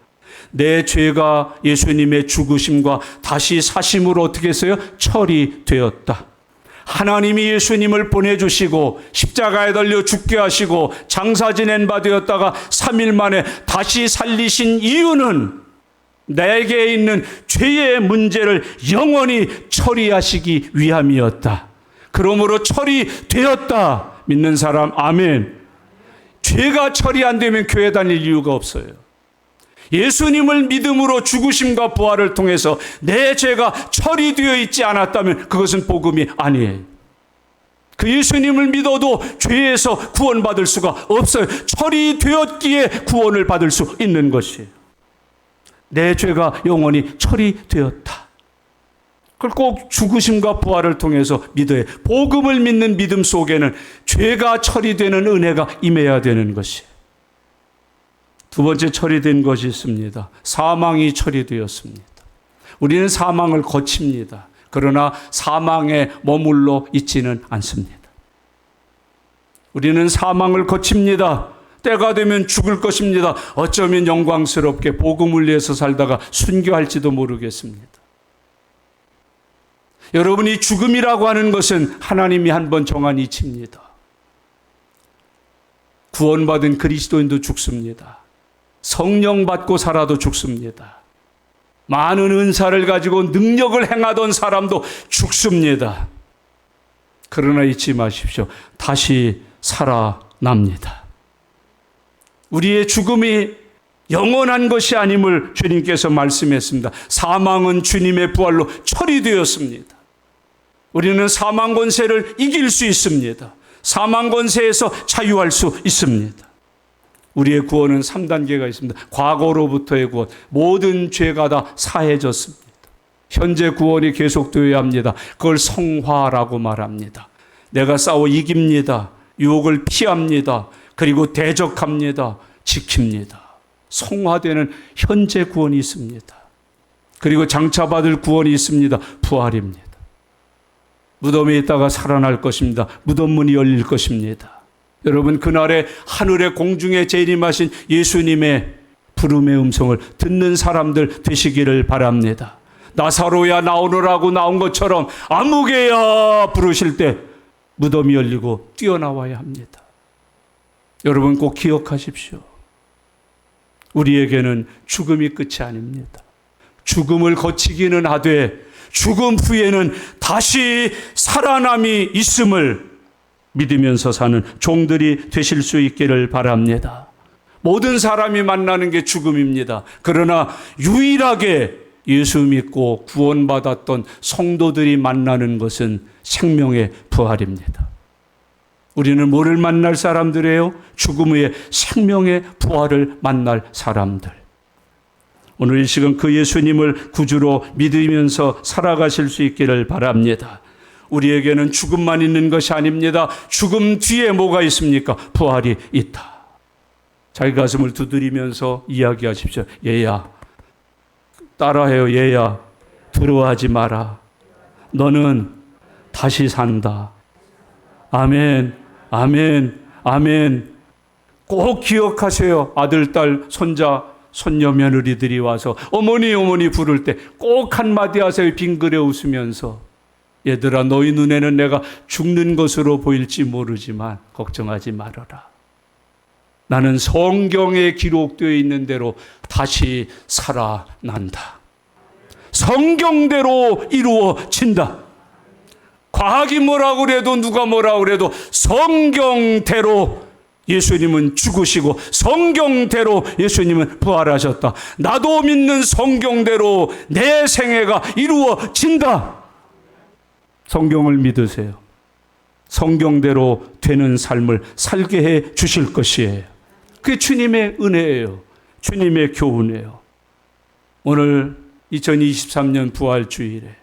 내 죄가 예수님의 죽으심과 다시 사심으로 어떻게 했어요? 처리되었다. 하나님이 예수님을 보내주시고 십자가에 달려 죽게 하시고 장사 지낸 바 되었다가 3일 만에 다시 살리신 이유는 내게 있는 죄의 문제를 영원히 처리하시기 위함이었다. 그러므로 처리되었다. 믿는 사람 아멘. 죄가 처리 안 되면 교회 다닐 이유가 없어요. 예수님을 믿음으로 죽으심과 부활을 통해서 내 죄가 처리되어 있지 않았다면 그것은 복음이 아니에요. 그 예수님을 믿어도 죄에서 구원받을 수가 없어요. 처리되었기에 구원을 받을 수 있는 것이에요. 내 죄가 영원히 처리되었다. 그걸 꼭 죽으심과 부활을 통해서 믿어야 해요. 복음을 믿는 믿음 속에는 죄가 처리되는 은혜가 임해야 되는 것이에요. 두 번째 처리된 것이 있습니다. 사망이 처리되었습니다. 우리는 사망을 거칩니다. 그러나 사망에 머물러 있지는 않습니다. 우리는 사망을 거칩니다. 때가 되면 죽을 것입니다. 어쩌면 영광스럽게 복음을 위해서 살다가 순교할지도 모르겠습니다. 여러분이 죽음이라고 하는 것은 하나님이 한번 정한 이치입니다. 구원받은 그리스도인도 죽습니다. 성령 받고 살아도 죽습니다. 많은 은사를 가지고 능력을 행하던 사람도 죽습니다. 그러나 잊지 마십시오. 다시 살아납니다. 우리의 죽음이 영원한 것이 아님을 주님께서 말씀했습니다. 사망은 주님의 부활로 처리되었습니다. 우리는 사망 권세를 이길 수 있습니다. 사망 권세에서 자유할 수 있습니다. 우리의 구원은 3단계가 있습니다. 과거로부터의 구원. 모든 죄가 다 사해졌습니다. 현재 구원이 계속되어야 합니다. 그걸 성화라고 말합니다. 내가 싸워 이깁니다. 유혹을 피합니다. 그리고 대적합니다. 지킵니다. 성화되는 현재 구원이 있습니다. 그리고 장차받을 구원이 있습니다. 부활입니다. 무덤에 있다가 살아날 것입니다. 무덤 문이 열릴 것입니다. 여러분, 그날에 하늘의 공중에 재림하신 예수님의 부름의 음성을 듣는 사람들 되시기를 바랍니다. 나사로야 나오너라고 나온 것처럼 아무개야 부르실 때 무덤이 열리고 뛰어나와야 합니다. 여러분 꼭 기억하십시오. 우리에게는 죽음이 끝이 아닙니다. 죽음을 거치기는 하되 죽음 후에는 다시 살아남이 있음을 믿으면서 사는 종들이 되실 수 있기를 바랍니다. 모든 사람이 만나는 게 죽음입니다. 그러나 유일하게 예수 믿고 구원받았던 성도들이 만나는 것은 생명의 부활입니다. 우리는 뭐를 만날 사람들이에요? 죽음 후에 생명의 부활을 만날 사람들. 오늘 이 시간 그 예수님을 구주로 믿으면서 살아가실 수 있기를 바랍니다. 우리에게는 죽음만 있는 것이 아닙니다. 죽음 뒤에 뭐가 있습니까? 부활이 있다. 자기 가슴을 두드리면서 이야기하십시오. 얘야, 따라해요. 얘야, 두려워하지 마라. 너는 다시 산다. 아멘, 아멘, 아멘. 꼭 기억하세요. 아들, 딸, 손자, 손녀, 며느리들이 와서 어머니, 어머니 부를 때 꼭 한마디 하세요. 빙그레 웃으면서. 얘들아, 너희 눈에는 내가 죽는 것으로 보일지 모르지만 걱정하지 말아라. 나는 성경에 기록되어 있는 대로 다시 살아난다. 성경대로 이루어진다. 과학이 뭐라고 그래도 누가 뭐라고 그래도 성경대로 예수님은 죽으시고 성경대로 예수님은 부활하셨다. 나도 믿는 성경대로 내 생애가 이루어진다. 성경을 믿으세요. 성경대로 되는 삶을 살게 해 주실 것이에요. 그게 주님의 은혜예요. 주님의 교훈이에요. 오늘 2023년 부활주일에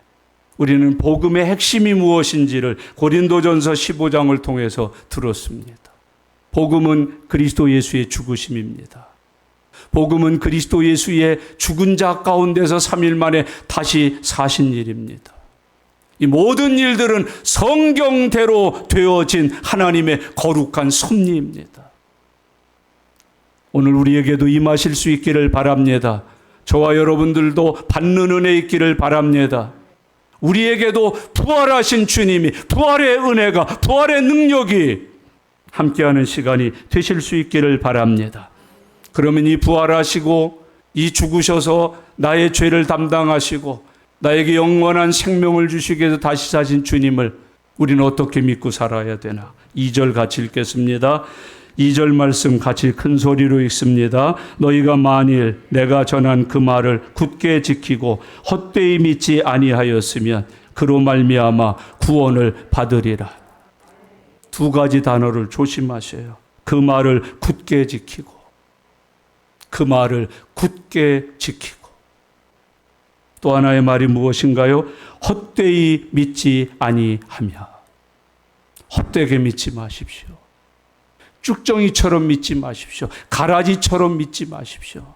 우리는 복음의 핵심이 무엇인지를 고린도전서 15장을 통해서 들었습니다. 복음은 그리스도 예수의 죽으심입니다. 복음은 그리스도 예수의 죽은 자 가운데서 3일 만에 다시 사신 일입니다. 이 모든 일들은 성경대로 되어진 하나님의 거룩한 섭리입니다. 오늘 우리에게도 임하실 수 있기를 바랍니다. 저와 여러분들도 받는 은혜 있기를 바랍니다. 우리에게도 부활하신 주님이, 부활의 은혜가, 부활의 능력이 함께하는 시간이 되실 수 있기를 바랍니다. 그러면 이 부활하시고 이 죽으셔서 나의 죄를 담당하시고 나에게 영원한 생명을 주시기 위해서 다시 사신 주님을 우리는 어떻게 믿고 살아야 되나? 2절 같이 읽겠습니다. 2절 말씀 같이 큰 소리로 읽습니다. 너희가 만일 내가 전한 그 말을 굳게 지키고 헛되이 믿지 아니하였으면 그로 말미암아 구원을 받으리라. 두 가지 단어를 조심하셔요. 그 말을 굳게 지키고, 그 말을 굳게 지키고. 또 하나의 말이 무엇인가요? 헛되이 믿지 아니하며. 헛되게 믿지 마십시오. 쭉정이처럼 믿지 마십시오. 가라지처럼 믿지 마십시오.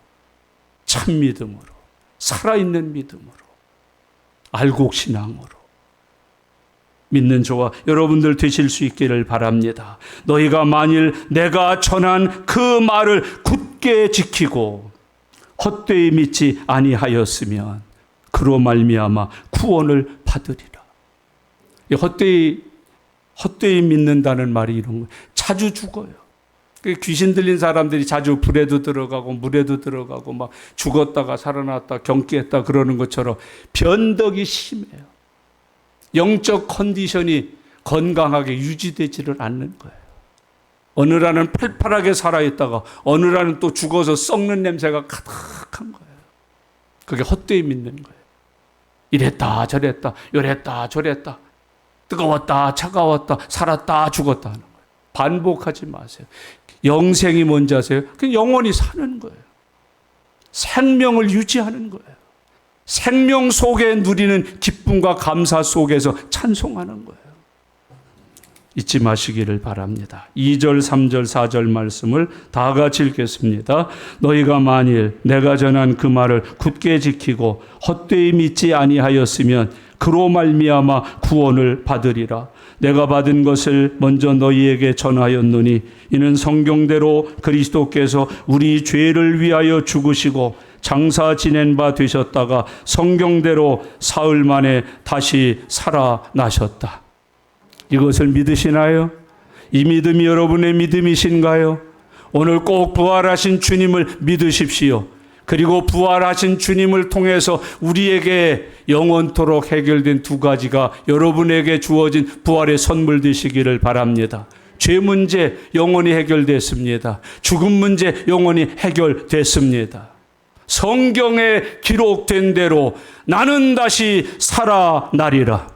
참 믿음으로, 살아있는 믿음으로, 알곡신앙으로 믿는 저와 여러분들 되실 수 있기를 바랍니다. 너희가 만일 내가 전한 그 말을 굳게 지키고 헛되이 믿지 아니하였으면 그로 말미암아 구원을 받으리라. 헛되이 믿는다는 말이 이런 거예요. 자주 죽어요. 귀신 들린 사람들이 자주 불에도 들어가고 물에도 들어가고 막 죽었다가 살아났다 경기했다 그러는 것처럼 변덕이 심해요. 영적 컨디션이 건강하게 유지되지를 않는 거예요. 어느 날은 팔팔하게 살아있다가 어느 날은 또 죽어서 썩는 냄새가 가득한 거예요. 그게 헛되이 믿는 거예요. 이랬다 저랬다 요랬다 저랬다 뜨거웠다 차가웠다 살았다 죽었다 하는 거예요. 반복하지 마세요. 영생이 뭔지 아세요? 그냥 영원히 사는 거예요. 생명을 유지하는 거예요. 생명 속에 누리는 기쁨과 감사 속에서 찬송하는 거예요. 잊지 마시기를 바랍니다. 2절, 3절, 4절 말씀을 다 같이 읽겠습니다. 너희가 만일 내가 전한 그 말을 굳게 지키고 헛되이 믿지 아니하였으면 그로 말미암아 구원을 받으리라. 내가 받은 것을 먼저 너희에게 전하였노니 이는 성경대로 그리스도께서 우리 죄를 위하여 죽으시고 장사 지낸 바 되셨다가 성경대로 사흘 만에 다시 살아나셨다. 이것을 믿으시나요? 이 믿음이 여러분의 믿음이신가요? 오늘 꼭 부활하신 주님을 믿으십시오. 그리고 부활하신 주님을 통해서 우리에게 영원토록 해결된 두 가지가 여러분에게 주어진 부활의 선물 되시기를 바랍니다. 죄 문제 영원히 해결됐습니다. 죽음 문제 영원히 해결됐습니다. 성경에 기록된 대로 나는 다시 살아나리라.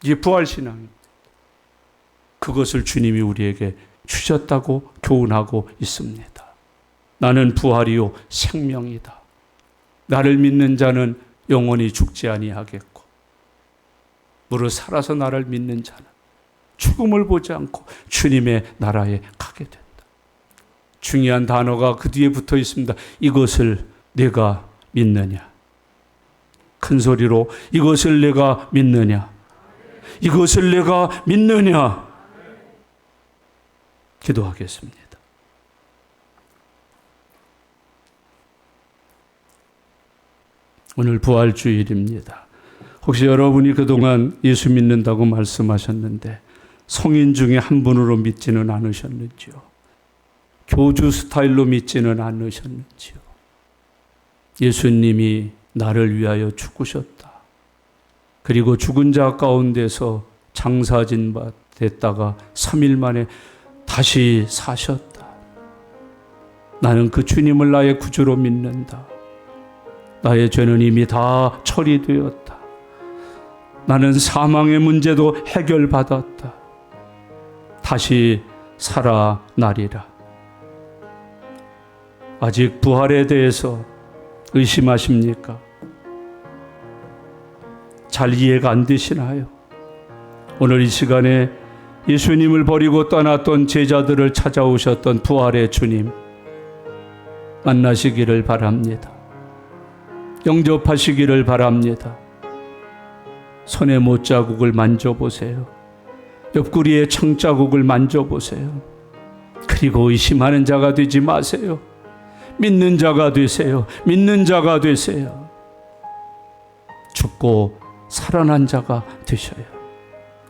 이게 부활신앙입니다. 그것을 주님이 우리에게 주셨다고 교훈하고 있습니다. 나는 부활이요 생명이다. 나를 믿는 자는 영원히 죽지 아니하겠고 무릇 살아서 나를 믿는 자는 죽음을 보지 않고 주님의 나라에 가게 된다. 중요한 단어가 그 뒤에 붙어 있습니다. 이것을 내가 믿느냐. 큰 소리로 이것을 내가 믿느냐. 이것을 내가 믿느냐. 기도하겠습니다. 오늘 부활주일입니다. 혹시 여러분이 그동안 예수 믿는다고 말씀하셨는데 성인 중에 한 분으로 믿지는 않으셨는지요? 교주 스타일로 믿지는 않으셨는지요? 예수님이 나를 위하여 죽으셨다. 그리고 죽은 자 가운데서 장사진 바 됐다가 3일 만에 다시 사셨다. 나는 그 주님을 나의 구주로 믿는다. 나의 죄는 이미 다 처리되었다. 나는 사망의 문제도 해결받았다. 다시 살아나리라. 아직 부활에 대해서 의심하십니까? 잘 이해가 안 되시나요? 오늘 이 시간에 예수님을 버리고 떠났던 제자들을 찾아오셨던 부활의 주님 만나시기를 바랍니다. 영접하시기를 바랍니다. 손의 못자국을 만져보세요. 옆구리의 청자국을 만져보세요. 그리고 의심하는 자가 되지 마세요. 믿는 자가 되세요. 믿는 자가 되세요. 죽고 살아난 자가 되셔요.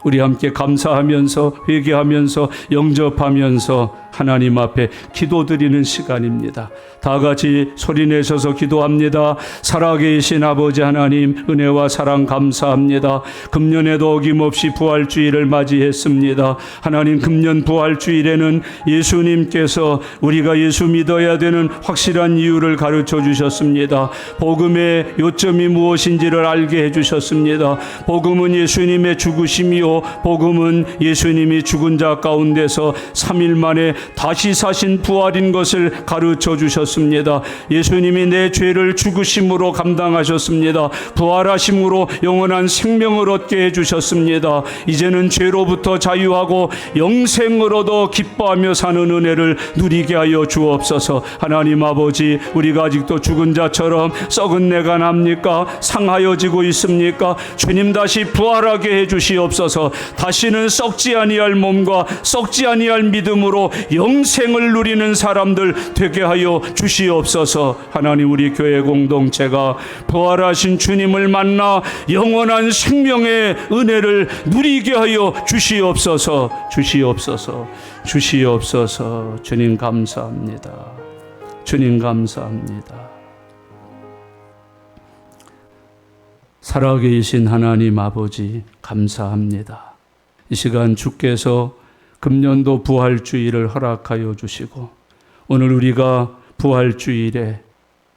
우리 함께 감사하면서 회개하면서 영접하면서 하나님 앞에 기도드리는 시간입니다. 다 같이 소리내셔서 기도합니다. 살아계신 아버지 하나님, 은혜와 사랑 감사합니다. 금년에도 어김없이 부활주일을 맞이했습니다. 하나님, 금년 부활주일에는 예수님께서 우리가 예수 믿어야 되는 확실한 이유를 가르쳐 주셨습니다. 복음의 요점이 무엇인지를 알게 해주셨습니다. 복음은 예수님의 죽으심이요, 복음은 예수님이 죽은 자 가운데서 3일 만에 다시 사신 부활인 것을 가르쳐 주셨습니다. 예수님이 내 죄를 죽으심으로 감당하셨습니다. 부활하심으로 영원한 생명을 얻게 해주셨습니다. 이제는 죄로부터 자유하고 영생을 얻어 기뻐하며 사는 은혜를 누리게 하여 주옵소서. 하나님 아버지, 우리가 아직도 죽은 자처럼 썩은 내가 납니까? 상하여지고 있습니까? 주님 다시 부활하게 해주시옵소서. 다시는 썩지 아니할 몸과 썩지 아니할 믿음으로 영생을 누리는 사람들 되게 하여 주시옵소서. 하나님, 우리 교회 공동체가 부활하신 주님을 만나 영원한 생명의 은혜를 누리게 하여 주시옵소서. 주시옵소서. 주시옵소서. 주님 감사합니다. 주님 감사합니다. 살아계신 하나님 아버지 감사합니다. 이 시간 주께서 금년도 부활주일을 허락하여 주시고 오늘 우리가 부활주일에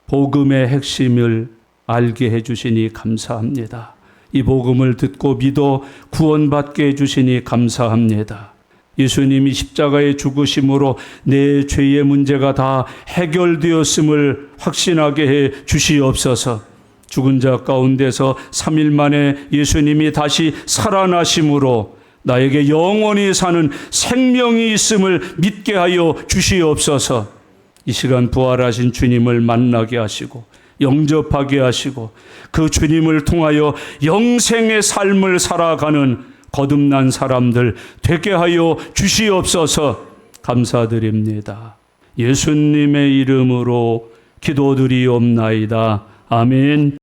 복음의 핵심을 알게 해주시니 감사합니다. 이 복음을 듣고 믿어 구원받게 해주시니 감사합니다. 예수님이 십자가의 죽으심으로 내 죄의 문제가 다 해결되었음을 확신하게 해 주시옵소서. 죽은 자 가운데서 3일 만에 예수님이 다시 살아나심으로 나에게 영원히 사는 생명이 있음을 믿게 하여 주시옵소서. 이 시간 부활하신 주님을 만나게 하시고 영접하게 하시고 그 주님을 통하여 영생의 삶을 살아가는 거듭난 사람들 되게 하여 주시옵소서. 감사드립니다. 예수님의 이름으로 기도드리옵나이다. 아멘.